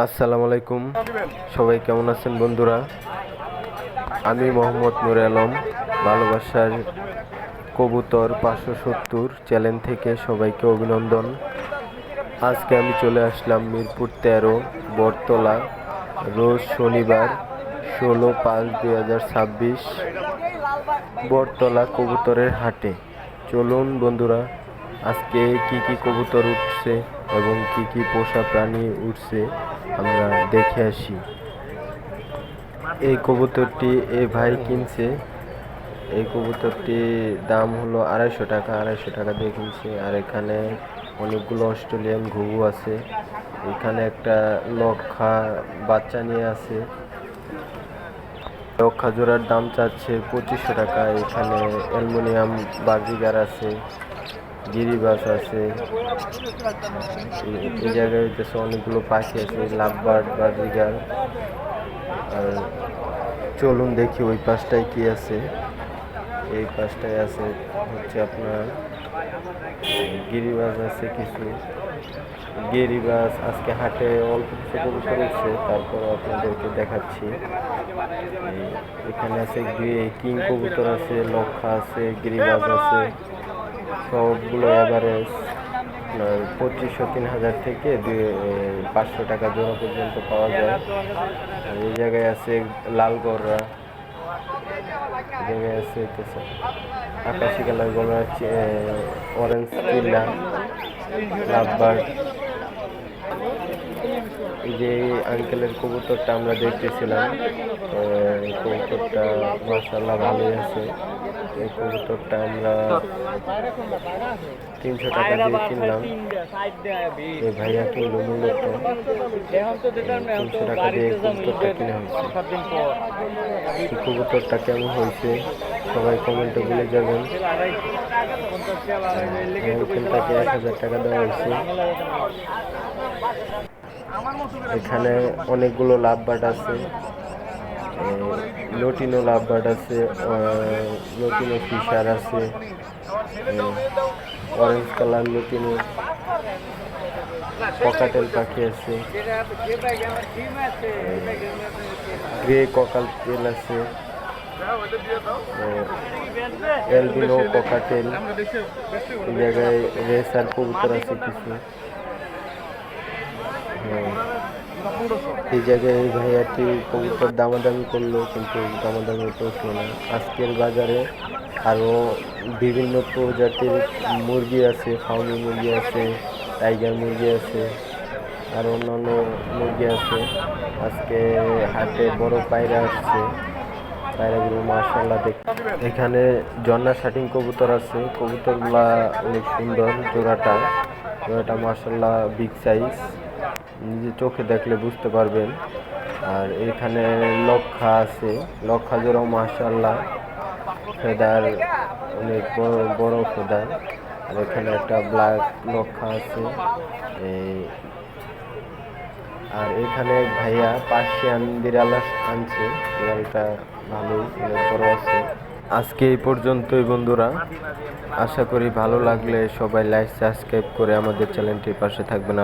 আসসালামু আলাইকুম, সবাই কেমন আছেন বন্ধুরা? আমি মোহাম্মদ নূর আলম, ভালোবাসার কবুতর 570 চ্যানেল থেকে সবাইকে অভিনন্দন। আজকে আমি চলে আসলাম মিরপুর 13 বটতলা, রোজ শনিবার 16/5/2026 বটতলা কবুতরের হাটে। চলুন বন্ধুরা, আজকে কি কি কবুতর উঠছে এবং কি কি পোষা প্রাণী উঠছে আমরা দেখে আসি। এই কবুতরটি এই ভাই কিনছে। এই কবুতরটির দাম হলো 250 টাকা দিয়ে কিনছে। আর এখানে অনেকগুলো অস্ট্রেলিয়ান ঘুঘু আছে। এখানে একটা লক্ষা বাচ্চা নিয়ে আছে। লক্ষা জোড়ার দাম চাচ্ছে 2500 টাকা। এখানে অ্যালুমিনিয়াম বাজিগার আছে, গিরিবাস আছে। এই জায়গায় হইতেছে অনেকগুলো পাখি আছে, লাভবার্ড, বাজিগার। আর চলুন দেখি ওই পাশটায় কি আছে। এই পাশটায় আছে হচ্ছে আপনার গিরিবাস আছে কিছু। গিরিবাস আজকে হাটে অল্প কিছু কবুতর উঠছে, তারপর আপনাদেরকে দেখাচ্ছি। এখানে আছে কিং কবুতর আছে, লক্ষা আছে, গিরিবাস আছে। সবগুলো এভারেজ 2500-3000 থেকে 500 টাকা জোড়া পর্যন্ত পাওয়া যায়। আর এই জায়গায় আছে লালগড়রা, এই জায়গায় আছে আকাশি কালার গলা, অরেঞ্জ চিল্লা, লাভবার্ড। এই যে আঙ্কেলের কবুতরটা আমরা দেখতেছিলাম, কবুতরটা মাশাআল্লাহ ভালোই আছে। এই কবুতরটা আমরা 300 টাকা দিয়ে কিনলাম। এই ভাইয়া কিনলো মূলত 300 টাকা দিয়ে কবুতরটা কিনে হয়েছে। এই কবুতরটা কেমন হয়েছে সবাই কমেন্টে বলে যাবেন। আঙ্কেলটাকে 1000 টাকা দেওয়া হয়েছে। এখানে অনেকগুলো লাভবার্ড আছে, লটিনো লাভবার্ড আছে, লটিনো ফিশার আছে, অরেঞ্জ কালার লটিনো ককাটেল পাখি আছে, গ্রে ককাল তেল আছে, এলবিনো ককাটেল। এই জায়গায় রেসার কবুতর আছে কিছু। এই জায়গায় এই ভাইয়াটি কবুতর দামাদামি করলো, কিন্তু দামাদামি পৌঁছলো না। আজকের বাজারে আরও বিভিন্ন প্রজাতির মুরগি আছে, ফার্মি মুরগি আছে, টাইগার মুরগি আছে, আর অন্যান্য মুরগি আছে। আজকে হাটে বড় পায়রা আসছে, পায়রাগুলো মাশাআল্লাহ দেখতে। এখানে জন্না শাটিং কবুতর আছে, কবুতরগুলা অনেক সুন্দর। জোড়াটা মাশাআল্লাহ বিগ সাইজ, নিজে চোখে দেখলে বুঝতে পারবেন। আর এখানে লক্ষা আছে, লক্ষা জোড়াও মাশাআল্লাহ, ফেদার অনেক বড় বড় ফেদার। আর এখানে একটা ব্ল্যাক লক্ষা আছে। আর এখানে ভাইয়া পার্সিয়ান বিড়াল আনছে, বিড়ালটা ভালোই অনেক বড় আছে। আজকে এই পর্যন্তই বন্ধুরা, আশা করি ভালো লাগলে সবাই লাইক সাবস্ক্রাইব করে আমাদের চ্যানেলটির পাশে থাকবেন।